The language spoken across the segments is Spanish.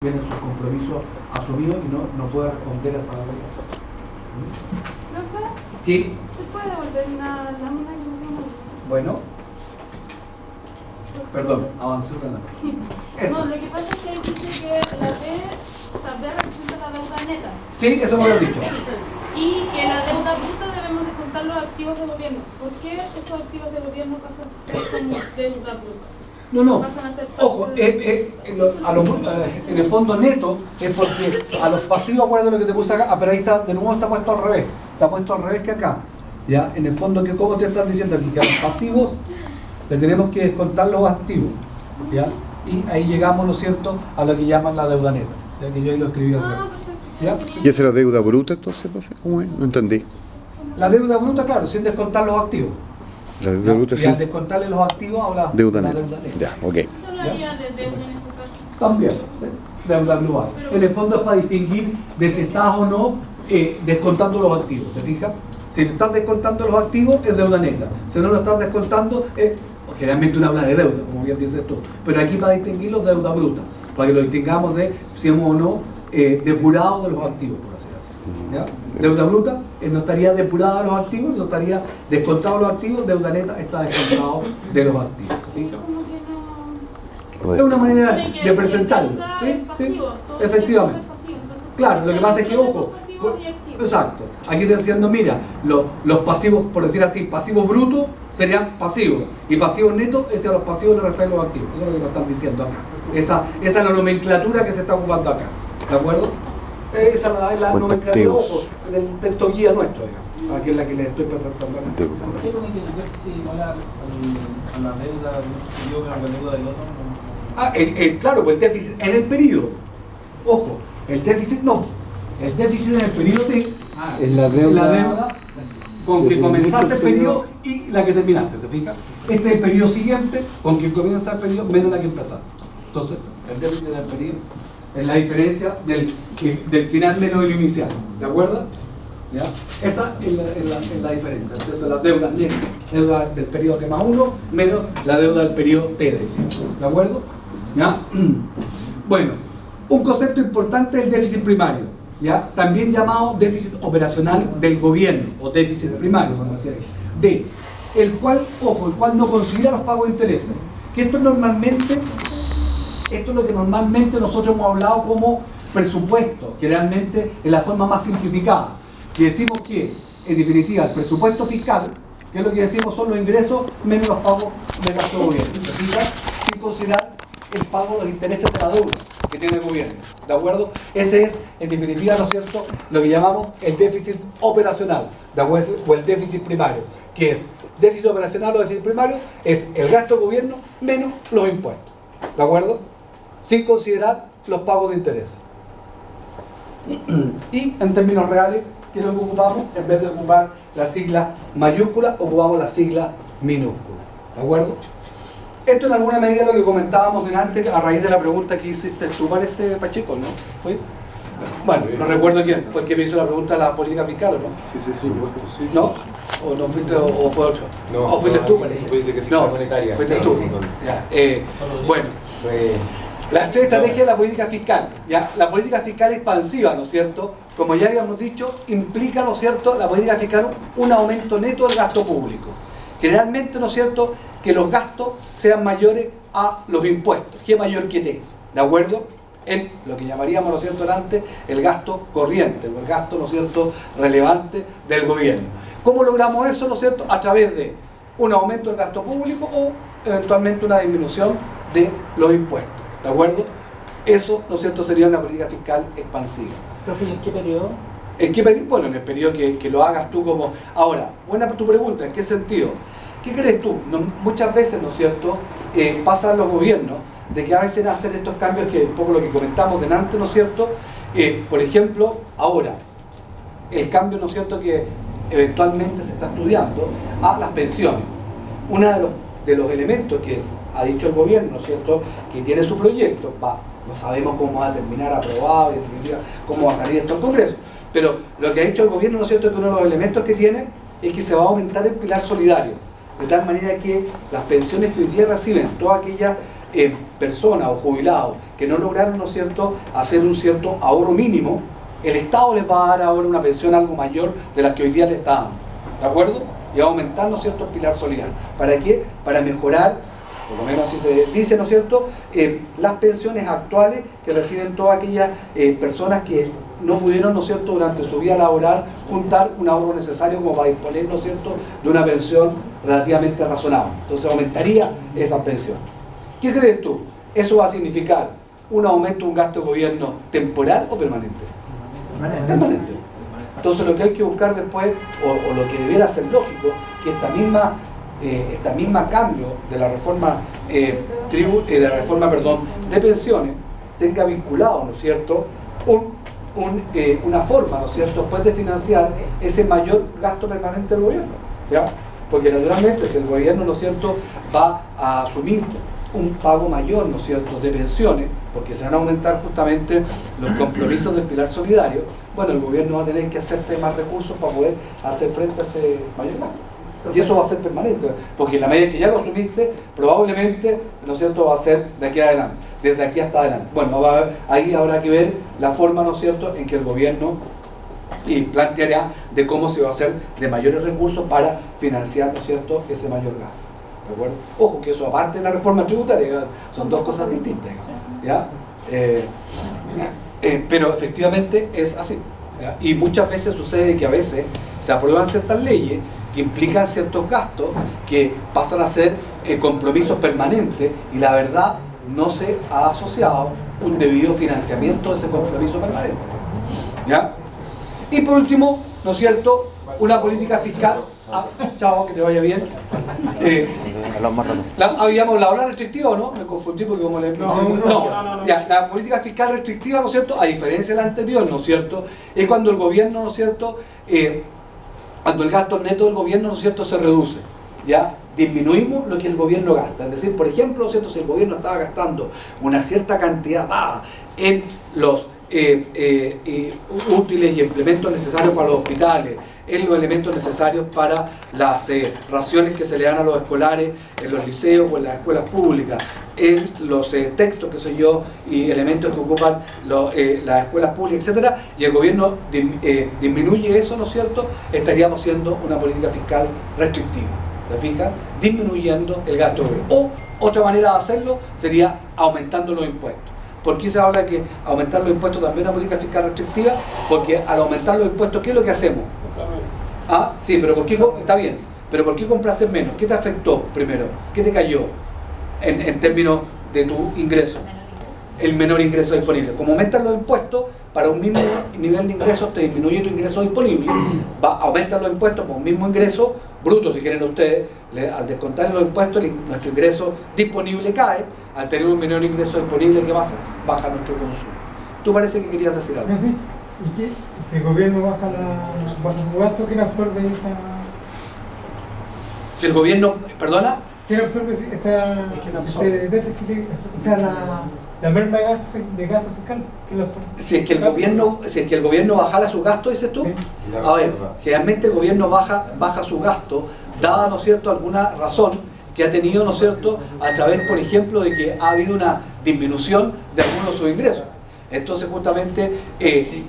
tiene sus compromisos asumidos y no puede responder a esa valoración. ¿Profe? Sí. ¿Se puede devolver una lámina y un Bueno. Perdón, avancé una lámina. Sí. Eso. No, lo que pasa es que ahí dice que la D, o sea, D representa la deuda neta. Sí, eso me lo he dicho. Y que la deuda bruta debemos descontar los activos de gobierno. ¿Por qué esos activos de gobierno pasan a ser como deuda bruta? No. Pasan a ser Ojo, en el fondo neto es porque a los pasivos, acuérdate lo que te puse acá, pero ahí está, de nuevo está puesto al revés. Está puesto al revés que acá. ¿Ya? En el fondo, que ¿cómo te están diciendo aquí? Que a los pasivos le tenemos que descontar los activos. ¿Ya? Y ahí llegamos, ¿no es cierto?, a lo que llaman la deuda neta. Ya que yo ahí lo escribí al revés. ¿Ya? ¿Y esa es la deuda bruta entonces, profe? ¿Cómo es? No entendí. La deuda bruta, claro, sin descontar los activos. La deuda bruta Y al sí. descontarle los activos habla Deuda de la neta. deuda neta. Ya, ok. ¿Qué se hablaría de deuda en ese caso? También, deuda global. En el fondo es para distinguir de si estás o no descontando los activos, ¿te fijas? Si le estás descontando los activos es deuda neta. Si no lo estás descontando generalmente uno habla de deuda, como bien dices tú. Pero aquí para distinguirlos deuda bruta, para que lo distingamos de si hemos o no depurado de los activos, por así decirlo. ¿Ya? Deuda bruta no estaría depurada de los activos, no estaría descontado los activos, deuda neta está descontado de los activos. ¿Sí? Como que no... Es una manera Tiene que- de presentarlo. deuda ¿Sí? es Sí, pasivo, todo efectivamente. es pasivo, entonces, Claro, lo que pasa es que, ojo, pasivos y activos. exacto, aquí están diciendo, mira, los pasivos, por decir así, pasivos brutos serían pasivos, y pasivos netos es a los pasivos le restan los activos. Eso es lo que nos están diciendo acá. Esa es la nomenclatura que se está ocupando acá, ¿de acuerdo? Esa es la nomenclatura, activos. ojo, del texto guía nuestro, digamos, aquí es la que les estoy presentando acá. Activos. ¿Por qué con el déficit igual a la deuda de un periodo que la deuda del otro? Claro, pues el déficit en el periodo, ojo, el déficit no, el déficit en el periodo Es la deuda- deuda con que comenzaste el periodo y la que terminaste, ¿te fijas? Este es el periodo siguiente con que comienza el periodo menos la que empezaste. Entonces, el déficit en el periodo es la diferencia del final menos del inicial, ¿de acuerdo? ¿Ya? Esa es la diferencia, ¿cierto? Las deudas netas, deuda del periodo T más 1 menos la deuda del periodo T, decimos, ¿de acuerdo? ¿Ya? Bueno, un concepto importante es el déficit primario, ¿ya? También llamado déficit operacional del gobierno o déficit primario, como decía ahí. El cual no considera los pagos de intereses. Que esto es lo que normalmente nosotros hemos hablado como presupuesto, generalmente en la forma más simplificada. Que decimos que, en definitiva, el presupuesto fiscal, que es lo que decimos son los ingresos menos los pagos del gasto del gobierno, ¿te fijas? Sin considerar el pago de los intereses de la deuda que tiene el gobierno, ¿de acuerdo? Ese es, en definitiva, ¿no es cierto?, lo que llamamos el déficit operacional, ¿de acuerdo? O el déficit primario, que es déficit operacional o déficit primario, es el gasto del gobierno menos los impuestos, ¿de acuerdo? Sin considerar los pagos de interés. Y en términos reales, ¿qué es lo que ocupamos? En vez de ocupar la sigla mayúscula, ocupamos la sigla minúscula, ¿de acuerdo? Esto en alguna medida es lo que comentábamos delante a raíz de la pregunta que hiciste tú, parece, Pacheco, ¿no? ¿Fue? Bueno, no recuerdo quién fue el que me hizo la pregunta de la política fiscal, ¿o no? Sí. ¿No? ¿O no fuiste o fue otro? No, ¿O fuiste tú, parece? política fiscal No, monetaria. fuiste Sí, tú. sí. Ya, bueno, las tres estrategias de la política fiscal. ¿Ya? La política fiscal expansiva, ¿no es cierto? Como ya habíamos dicho, implica, ¿no es cierto?, la política fiscal un aumento neto del gasto público. Generalmente, ¿no es cierto?, que los gastos sean mayores a los impuestos, G mayor que T, ¿de acuerdo? En lo que llamaríamos, ¿no es cierto?, antes el gasto corriente o el gasto, ¿no es cierto?, relevante del gobierno. ¿Cómo logramos eso, ¿no es cierto?, a través de un aumento del gasto público o eventualmente una disminución de los impuestos, ¿de acuerdo? Eso, ¿no es cierto?, sería una política fiscal expansiva. Profe, ¿en qué periodo? ¿En qué periodo? Bueno, en el periodo que lo hagas tú como... Ahora, buena tu pregunta, ¿en qué sentido? ¿Qué crees tú? Muchas veces, ¿no es cierto?, pasan los gobiernos de que a veces hacen estos cambios que un poco lo que comentamos delante, ¿no es cierto? Por ejemplo, ahora, el cambio, ¿no es cierto?, que eventualmente se está estudiando a las pensiones. Uno de los elementos que ha dicho el gobierno, ¿no es cierto?, que tiene su proyecto, no sabemos cómo va a terminar aprobado y en definitiva cómo va a salir esto al Congreso, pero lo que ha dicho el gobierno, ¿no es cierto?, que uno de los elementos que tiene es que se va a aumentar el pilar solidario, de tal manera que las pensiones que hoy día reciben todas aquellas personas o jubilados que no lograron, ¿no es cierto?, hacer un cierto ahorro mínimo, el Estado les va a dar ahora una pensión algo mayor de la que hoy día le está dando, ¿de acuerdo? Y va a aumentar, ¿no es cierto?, el pilar solidario. ¿Para qué? Para mejorar, por lo menos así se dice, ¿no es cierto?, las pensiones actuales que reciben todas aquellas personas que no pudieron, ¿no es cierto?, durante su vida laboral juntar un ahorro necesario como para disponer, ¿no es cierto?, de una pensión relativamente razonable. Entonces aumentaría esa pensión. ¿Qué crees tú? ¿Eso va a significar un aumento de un gasto de gobierno temporal o permanente? Permanente. Entonces lo que hay que buscar después, o lo que debiera ser lógico, que esta misma cambio de la reforma de pensiones tenga vinculado, ¿no es cierto?, una forma, ¿no es cierto?, después de financiar ese mayor gasto permanente del gobierno, ¿ya? Porque naturalmente si el gobierno, ¿no es cierto?, va a asumir un pago mayor, ¿no es cierto?, de pensiones, porque se van a aumentar justamente los compromisos del pilar solidario, bueno, el gobierno va a tener que hacerse más recursos para poder hacer frente a ese mayor gasto. Y eso va a ser permanente, porque en la medida que ya lo asumiste, probablemente, ¿no es cierto?, va a ser de aquí adelante, desde aquí hasta adelante. Bueno, ahí habrá que ver la forma, ¿no es cierto?, en que el gobierno planteará de cómo se va a hacer de mayores recursos para financiar, ¿no es cierto?, ese mayor gasto. ¿De acuerdo? Ojo, que eso aparte de la reforma tributaria, son dos cosas distintas, ¿ya? Pero efectivamente es así, ¿ya? Y muchas veces sucede que a veces se aprueban ciertas leyes que implican ciertos gastos que pasan a ser compromisos permanentes y la verdad no se ha asociado un debido financiamiento de ese compromiso permanente, ¿ya? Y por último, ¿no es cierto?, una política fiscal. Chao, que te vaya bien. Habíamos hablado de la restrictiva, ¿o no? Me confundí porque como le... No. Ya, la política fiscal restrictiva, ¿no es cierto?, a diferencia de la anterior, ¿no es cierto?, es cuando el gobierno, ¿no es cierto?, cuando el gasto neto del gobierno, ¿no es cierto?, se reduce, ¿ya? Disminuimos lo que el gobierno gasta. Es decir, por ejemplo, ¿no es cierto?, si el gobierno estaba gastando una cierta cantidad en los útiles y implementos necesarios para los hospitales, en los elementos necesarios para las raciones que se le dan a los escolares en los liceos o en las escuelas públicas, en los textos, qué sé yo, y elementos que ocupan las escuelas públicas, etcétera, y el gobierno disminuye eso, ¿no es cierto?, estaríamos haciendo una política fiscal restrictiva, ¿te fijas?, disminuyendo el gasto. O otra manera de hacerlo sería aumentando los impuestos. ¿Por qué se habla de que aumentar los impuestos también es una política fiscal restrictiva? Porque al aumentar los impuestos, ¿qué es lo que hacemos? Ah, sí, pero ¿por qué? Está bien, pero ¿por qué compraste menos? ¿Qué te afectó primero? ¿Qué te cayó en términos de tu ingreso? El menor ingreso disponible. Como aumentan los impuestos, para un mismo nivel de ingresos te disminuye tu ingreso disponible, aumentan los impuestos por un mismo ingreso bruto, si quieren ustedes, al descontar los impuestos, nuestro ingreso disponible cae. Al tener un menor ingreso disponible, ¿qué pasa? Baja nuestro consumo. ¿Tú parece que querías decir algo? Sí. ¿Y qué? Si el gobierno baja su gasto, ¿quién absorbe esa...? Si el gobierno, ¿perdona? ¿Quién absorbe ese déficit, la merma de gasto fiscal? ¿Quién lo absorbe? Si es que el gobierno bajara su gasto, dices tú. Sí. A ver, generalmente el gobierno baja su gasto, dada, ¿no es cierto?, alguna razón que ha tenido, ¿no es cierto?, a través, por ejemplo, de que ha habido una disminución de algunos de sus ingresos. Entonces justamente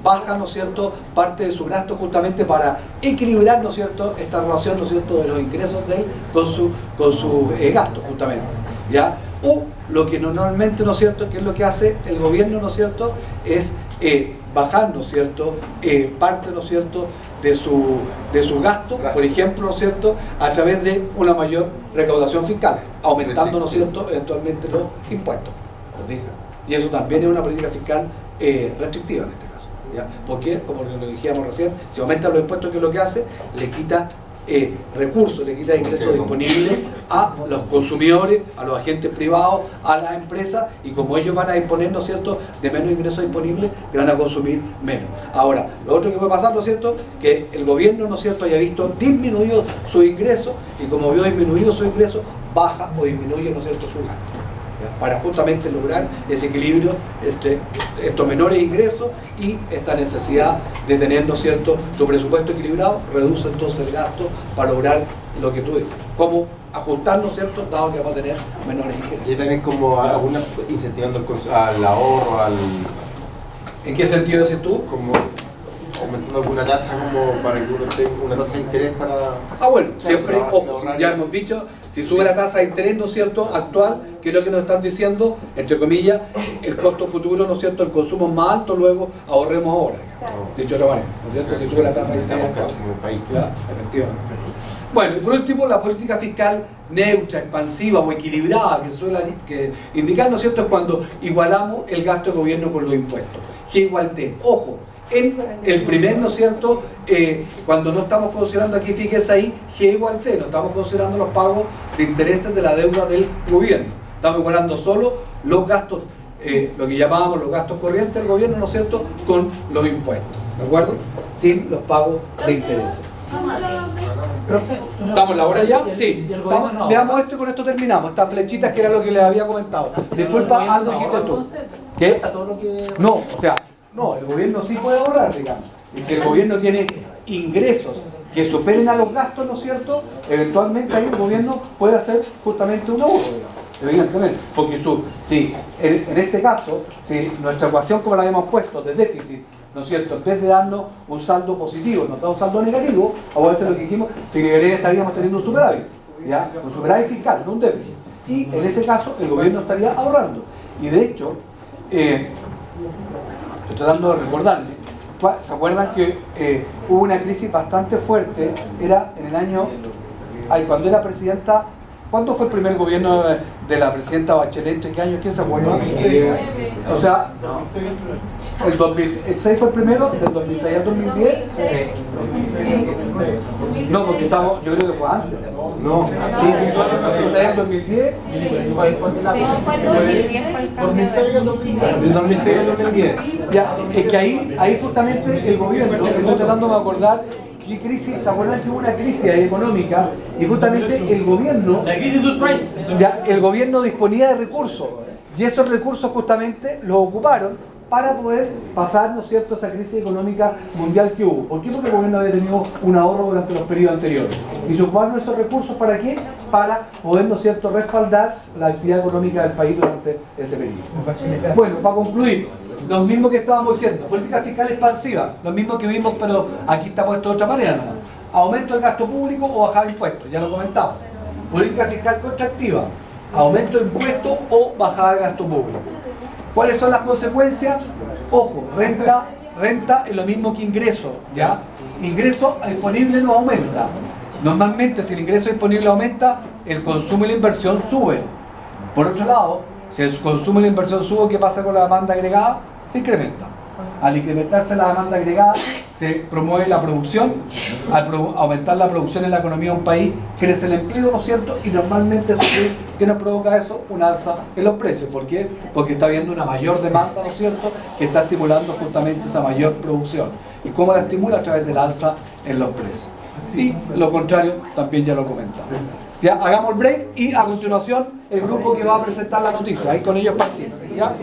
baja, ¿no es cierto?, parte de su gasto justamente para equilibrar, ¿no es cierto?, esta relación, ¿no es cierto?, de los ingresos de él con su gasto justamente, ¿ya? O lo que normalmente, ¿no es cierto?, que es lo que hace el gobierno, ¿no es cierto?, es bajar, ¿no es cierto?, parte, ¿no es cierto?, de su gasto, por ejemplo, ¿no es cierto?, a través de una mayor recaudación fiscal, aumentando, ¿no es cierto?, eventualmente los impuestos. ¿Te fijas? Y eso también es una política fiscal restrictiva en este caso, ¿ya? Porque, como lo dijimos recién, si aumenta los impuestos, ¿qué es lo que hace? Le quita recursos, le quita ingresos disponibles a los consumidores, a los agentes privados, a las empresas, y como ellos van a disponer, ¿no es cierto?, de menos ingresos disponibles, que van a consumir menos. Ahora, lo otro que puede pasar, ¿no es cierto?, que el gobierno, ¿no es cierto?, haya visto disminuido su ingreso, y como vio disminuido su ingreso, baja o disminuye, ¿no es cierto?, su gasto, para justamente lograr ese equilibrio entre estos menores ingresos y esta necesidad de tener, ¿no es cierto?, su presupuesto equilibrado. Reduce entonces el gasto para lograr lo que tú dices, como ajustar, ¿no es cierto?, dado que vamos a tener menores ingresos. Y también como algunas incentivando al ahorro, ¿En qué sentido decís tú? como aumentando alguna tasa como para que uno tenga una tasa de interés para... Bueno, siempre, Claro, ojo, ya hemos dicho, si sube la tasa de interés, ¿no es cierto?, actual, que es lo que nos están diciendo, entre comillas, el costo futuro, ¿no es cierto?, el consumo es más alto, luego ahorremos ahora, dicho de otra manera, ¿no es cierto?, si sube la tasa de interés actual. en el país. Claro, efectivamente. Bueno, y por último, la política fiscal neutra, expansiva o equilibrada que suele indicar, ¿no es cierto?, es cuando igualamos el gasto de gobierno con los impuestos. G igual T. Ojo, en el primer, ¿no es cierto?, cuando no estamos considerando aquí, fíjese ahí, G igual T, no estamos considerando los pagos de intereses de la deuda del gobierno. Estamos igualando solo los gastos, lo que llamábamos los gastos corrientes del gobierno, ¿no es cierto?, con los impuestos, ¿de acuerdo? Sin los pagos de intereses. ¿Estamos en la hora ya? Sí. Veamos esto y con esto terminamos. Estas flechitas que era lo que les había comentado. Disculpa, algo dijiste tú. ¿Qué? No, o sea, no, el gobierno sí puede ahorrar, digamos. Y si el gobierno tiene ingresos que superen a los gastos, ¿no es cierto?, eventualmente ahí el gobierno puede hacer justamente un ahorro, digamos. Evidentemente, porque si en este caso, si nuestra ecuación como la habíamos puesto de déficit, ¿no es cierto?, en vez de darnos un saldo positivo, nos da un saldo negativo, a veces lo que dijimos, significaría que estaríamos teniendo un superávit, ¿ya? Un superávit fiscal, no un déficit. Y en ese caso el gobierno estaría ahorrando. Y de hecho, estoy tratando de recordarme, ¿se acuerdan que hubo una crisis bastante fuerte? Era en el año, cuando era presidenta, ¿cuándo fue el primer gobierno de la presidenta Bachelet? ¿Entre qué años? ¿Quién se acuerda? O sea, el 2006 fue el primero, del 2006 al 2010. No, porque estamos, yo creo que fue antes. No, sí, del 2006 al 2010. Fue el 2010, fue el cambio Del 2006 al 2010. Ya, es que ahí justamente el gobierno, estoy tratando de acordar qué crisis, ¿se acuerdan que hubo una crisis económica? Y justamente el gobierno, ya, el gobierno disponía de recursos, y esos recursos justamente los ocuparon para poder pasar, ¿no es cierto?, esa crisis económica mundial que hubo. ¿Por qué? Porque el gobierno había tenido un ahorro durante los periodos anteriores. ¿Y se ocuparon esos recursos para qué? Para poder, ¿no es cierto?, respaldar la actividad económica del país durante ese periodo. Bueno, para concluir, lo mismo que estábamos diciendo, política fiscal expansiva, lo mismo que vimos, pero aquí está puesto de otra manera, ¿no? Aumento del gasto público o bajada de impuestos, ya lo comentamos. Política fiscal contractiva, aumento de impuestos o bajada de gasto público. ¿Cuáles son las consecuencias? Ojo, renta es lo mismo que ingreso, ¿ya? Ingreso disponible no aumenta. Normalmente, si el ingreso disponible aumenta, el consumo y la inversión suben. Por otro lado, si el consumo y la inversión suben, ¿qué pasa con la demanda agregada? Se incrementa. Al incrementarse la demanda agregada, se promueve la producción. Al aumentar la producción en la economía de un país, crece el empleo, ¿no es cierto? Y normalmente eso ¿qué nos provoca eso? Un alza en los precios. ¿Por qué? Porque está habiendo una mayor demanda, ¿no es cierto?, que está estimulando justamente esa mayor producción. ¿Y cómo la estimula? A través del alza en los precios. Y lo contrario, también ya lo comentamos. Ya, hagamos el break y a continuación el grupo que va a presentar la noticia. Ahí con ellos partimos. ¿Ya?